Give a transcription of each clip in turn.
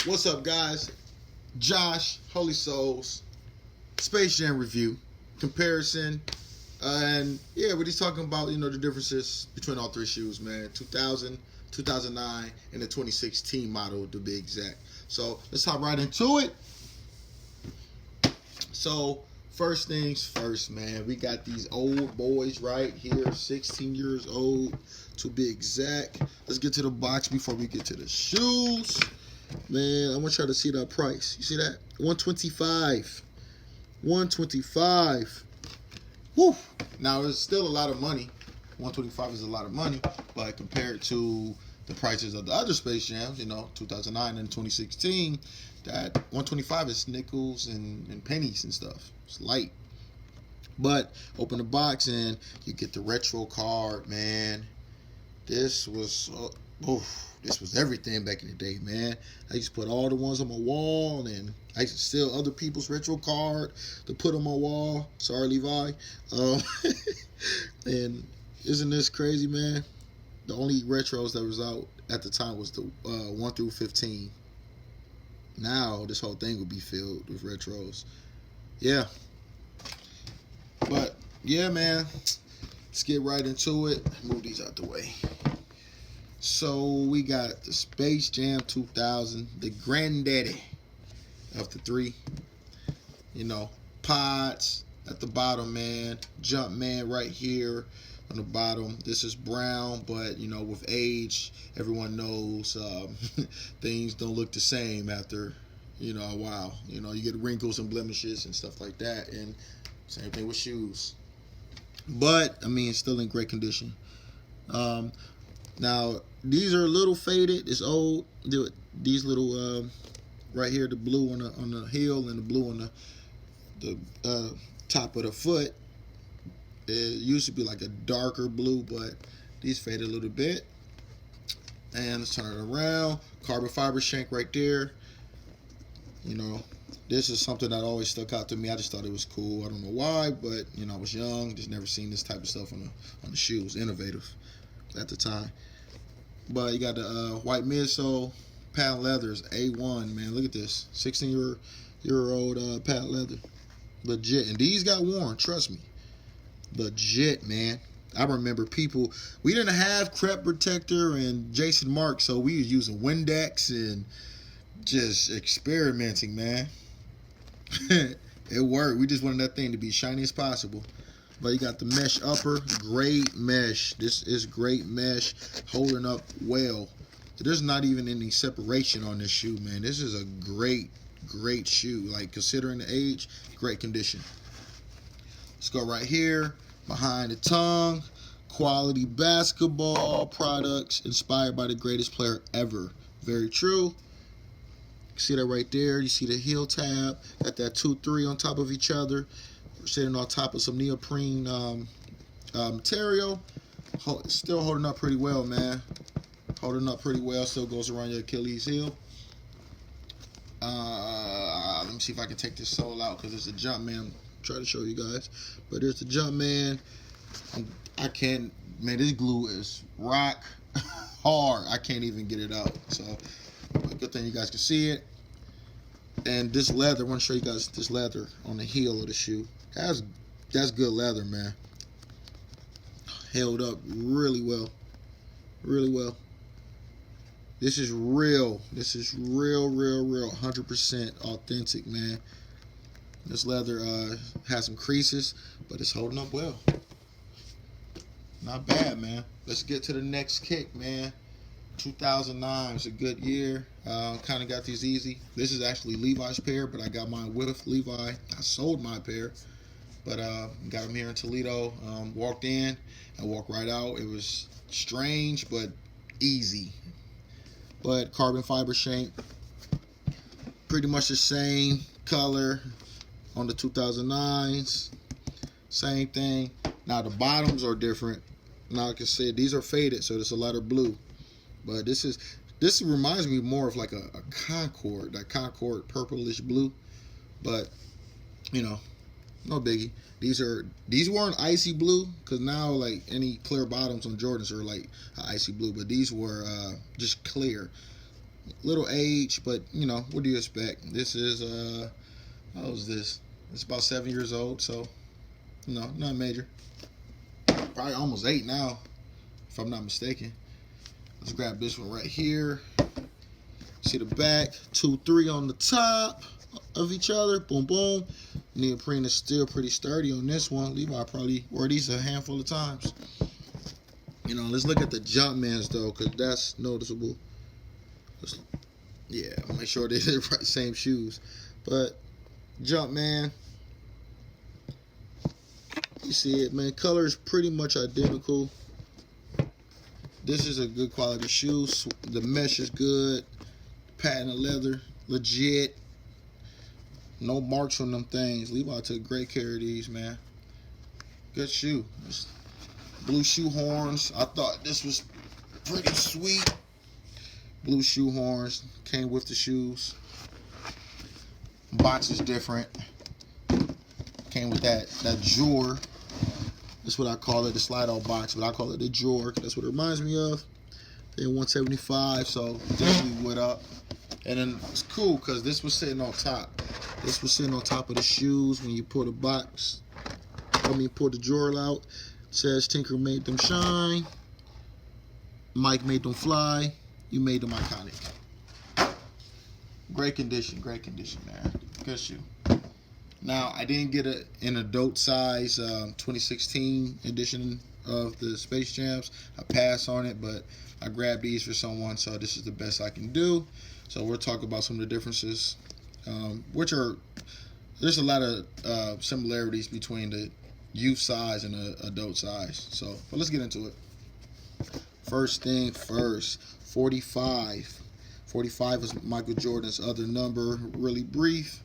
What's up, guys? Josh, Holy Souls, Space Jam review, comparison, and yeah, we're just talking about the differences between all three shoes, man. 2000, 2009, and the 2016 model to be exact. So let's hop right into it. So first things first, man. We got these old boys right here, 16 years old to be exact. Let's get to the box before we get to the shoes. Man, I want y'all to see that price. You see that? $125. $125. Woo! Now it's still a lot of money. $125 is a lot of money, but compared to the prices of the other Space Jams, 2009 and 2016, that $125 is nickels and pennies and stuff. It's light. But open the box and you get the retro card, man. This was this was everything back in the day, man. I used to put all the ones on my wall, and I used to steal other people's retro card to put on my wall. Sorry, Levi. And isn't this crazy, man? The only retros that was out at the time was the 1 through 15. Now this whole thing would be filled with retros. Yeah. But yeah, man. Let's get right into it. Move these out the way. So we got the Space Jam 2000, the granddaddy of the three. Pods at the bottom, man. Jumpman right here on the bottom. This is brown, but with age, everyone knows things don't look the same after a while. You get wrinkles and blemishes and stuff like that, and same thing with shoes. But still in great condition. Now these are a little faded. It's old. These little right here, the blue on the heel and the blue on the top of the foot. It used to be like a darker blue, but these faded a little bit. And let's turn it around. Carbon fiber shank right there. This is something that always stuck out to me. I just thought it was cool. I don't know why, but I was young, just never seen this type of stuff on the shoes. Innovative at the time. But you got the white midsole, patent leathers, A1, man. Look at this, 16-year-old patent leather, legit. And these got worn, trust me, legit, man. I remember we didn't have Crep Protector and Jason Mark, so we was using Windex and just experimenting, man. It worked. We just wanted that thing to be shiny as possible. But you got the mesh upper, great mesh. This is great mesh, holding up well. There's not even any separation on this shoe, man. This is a great shoe. Like, considering the age, great condition. Let's go right here, behind the tongue. Quality basketball products inspired by the greatest player ever. Very true. See that right there? You see the heel tab, got that 2-3 on top of each other. We're sitting on top of some neoprene material. Still holding up pretty well, man. Holding up pretty well. Still goes around your Achilles heel. Let me see if I can take this sole out because it's a Jumpman. Try to show you guys, but there's the Jumpman. I can't, man. This glue is rock hard. I can't even get it out. So, but good thing you guys can see it. And this leather, I want to show you guys this leather on the heel of the shoe. That's good leather, man. Held up really well. Really well. This is real. This is real. 100% authentic, man. This leather has some creases, but it's holding up well. Not bad, man. Let's get to the next kick, man. 2009 was a good year. Kind of got these easy. This is actually Levi's pair, but I got mine with Levi. I sold my pair, but got them here in Toledo. Walked in and walked right out. It was strange, but easy. But carbon fiber shank, pretty much the same color on the 2009s. Same thing. Now the bottoms are different. Now, like I said, these are faded, so there's a lot of blue. But this reminds me more of like a Concord, that Concord purplish blue. But no biggie. These weren't icy blue, because now like any clear bottoms on Jordans are like icy blue, but these were just clear. Little age, but you know, what do you expect? This is how old is this? It's about 7 years old, so no, not major. Probably almost 8 now, if I'm not mistaken. Let's grab this one right here. See the back, 2, 3 on the top of each other. Boom, boom. Neoprene is still pretty sturdy on this one. Levi probably wore these a handful of times. You know, let's look at the Jumpmans though, because that's noticeable. Yeah, make sure they're the same shoes. But Jumpman, you see it, man. Color is pretty much identical. This is a good quality shoe. The mesh is good. Patent leather, legit. No marks on them things. Levi took great care of these, man. Good shoe. Blue shoe horns. I thought this was pretty sweet. Blue shoe horns came with the shoes. Box is different. Came with that drawer. That's what I call it, the slide-out box, but I call it the drawer. That's what it reminds me of. They're 175, so definitely went up. And then it's cool because this was sitting on top. This was sitting on top of the shoes when you pull the box. Pull the drawer out. It says Tinker made them shine. Mike made them fly. You made them iconic. Great condition, man. Good shoe. Now, I didn't get an adult size 2016 edition of the Space Jams. I passed on it, but I grabbed these for someone, so this is the best I can do. So we'll talk about some of the differences, there's a lot of similarities between the youth size and the adult size. So, but let's get into it. First thing first, 45. 45 is Michael Jordan's other number, really brief.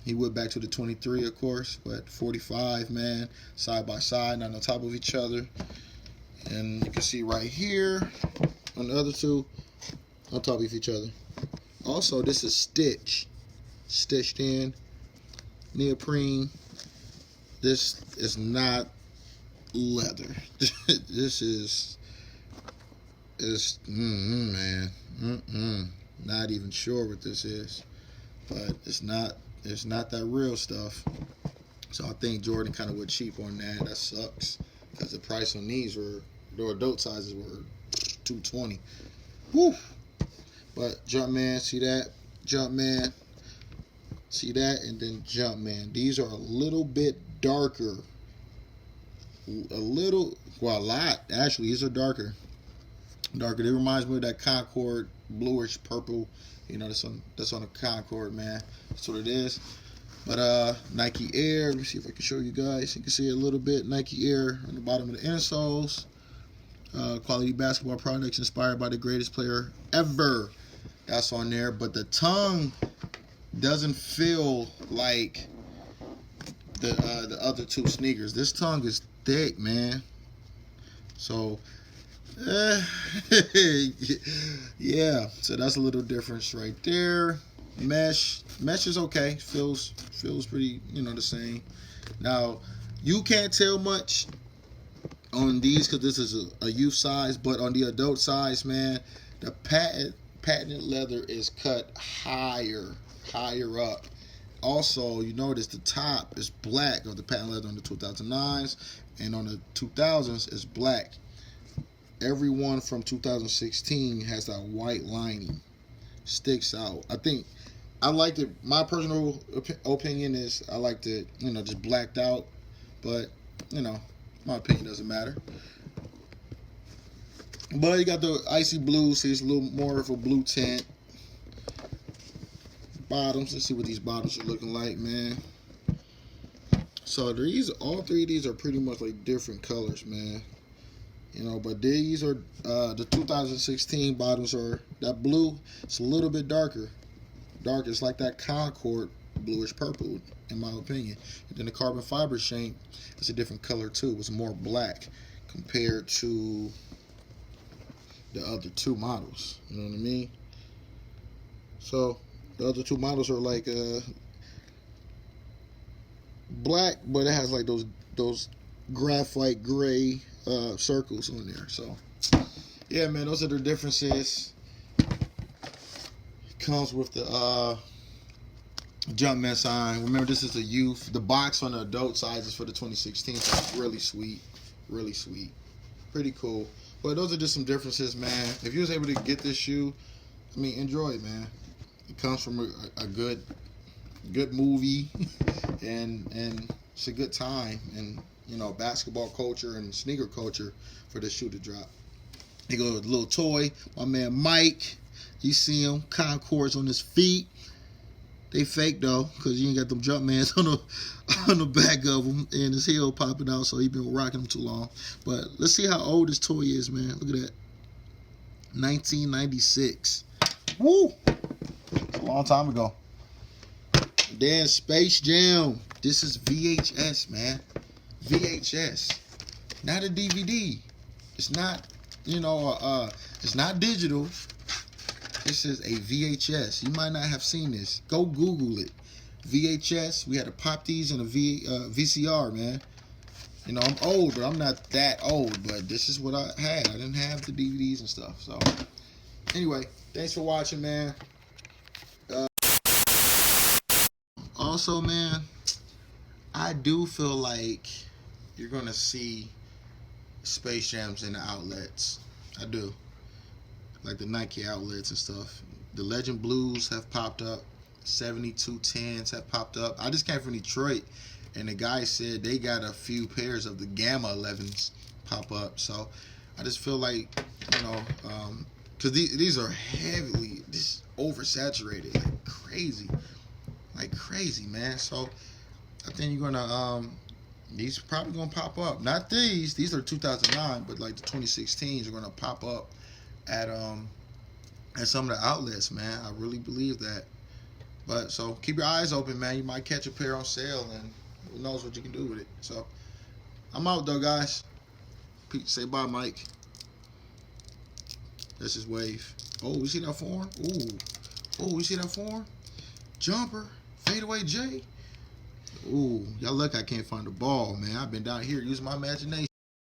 He went back to the 23, of course, but 45, man, side by side, not on top of each other. And you can see right here on the other two, on top of each other. Also, this is stitched in, neoprene. This is not leather. This is man. Not even sure what this is, but it's not that real stuff. So I think Jordan kind of went cheap on that. That sucks because the price on these the adult sizes were $220. Woo! But Jumpman, see that? Jumpman, see that? And then Jumpman. These are a little bit darker. A lot actually. These are darker. It reminds me of that Concord bluish purple. You know, that's on a Concord, man. That's what it is. But Nike Air. Let me see if I can show you guys. You can see it a little bit. Nike Air on the bottom of the insoles. Quality basketball products inspired by the greatest player ever. That's on there. But the tongue doesn't feel like the other two sneakers. This tongue is thick, man. So yeah, so that's a little difference right there. Mesh is okay. Feels pretty, the same. Now, you can't tell much on these because this is a youth size, but on the adult size, man, the patented leather is cut higher up. Also, you notice the top is black of the patent leather on the 2009s, and on the 2000s is black. Every one from 2016 has that white lining. Sticks out. I liked it. My personal opinion is I liked it, just blacked out. But, my opinion doesn't matter. But you got the icy blue, so it's a little more of a blue tint. Bottoms. Let's see what these bottoms are looking like, man. So all three of these are pretty much like different colors, man. But these are the 2016 bottoms are that blue. It's a little bit darker. It's like that Concord bluish purple, in my opinion. And then the carbon fiber shank is a different color too. It's more black compared to the other two models. You know what I mean? So the other two models are like black, but it has like those graphite gray circles on there. So yeah, man, those are the differences. Comes with the Jumpman sign. Remember, this is the youth. The box on the adult size is for the 2016. So it's really sweet. Really sweet. Pretty cool. But those are just some differences, man. If you was able to get this shoe, I mean, enjoy it, man. It comes from a good movie, and it's a good time, and you know, basketball culture and sneaker culture for this shoe to drop. He goes with a little toy. My man Mike, you see him, Concords on his feet. They fake though, cause you ain't got them Jumpmans on the back of them, and his heel popping out, so he been rocking them too long. But let's see how old this toy is, man. Look at that, 1996. Woo! It's a long time ago. Then Space Jam. This is VHS, man. VHS, not a DVD. It's not, you know, it's not digital. This is a VHS. You might not have seen this. Go Google it. VHS. We had to pop these in a VCR, man. You know, I'm old, but I'm not that old. But this is what I had. I didn't have the DVDs and stuff. So, anyway, thanks for watching, man. Also, man, I do feel like you're going to see Space Jams in the outlets. I do. Like the Nike outlets and stuff. The Legend Blues have popped up. 7210s have popped up. I just came from Detroit, and the guy said they got a few pairs of the Gamma 11s pop up. So I just feel like, you know, because these are heavily just oversaturated, like crazy, man. So I think you're gonna these are probably gonna pop up. Not these are 2009, but like the 2016s are gonna pop up at some of the outlets, man. I really believe that. But so keep your eyes open, man. You might catch a pair on sale, and who knows what you can do with it. So I'm out though, guys. Pete, say bye, Mike. That's his wave. Oh, you see that form? Ooh, you see that form? Jumper, fadeaway J. Ooh, y'all look, I can't find the ball, man. I've been down here using my imagination.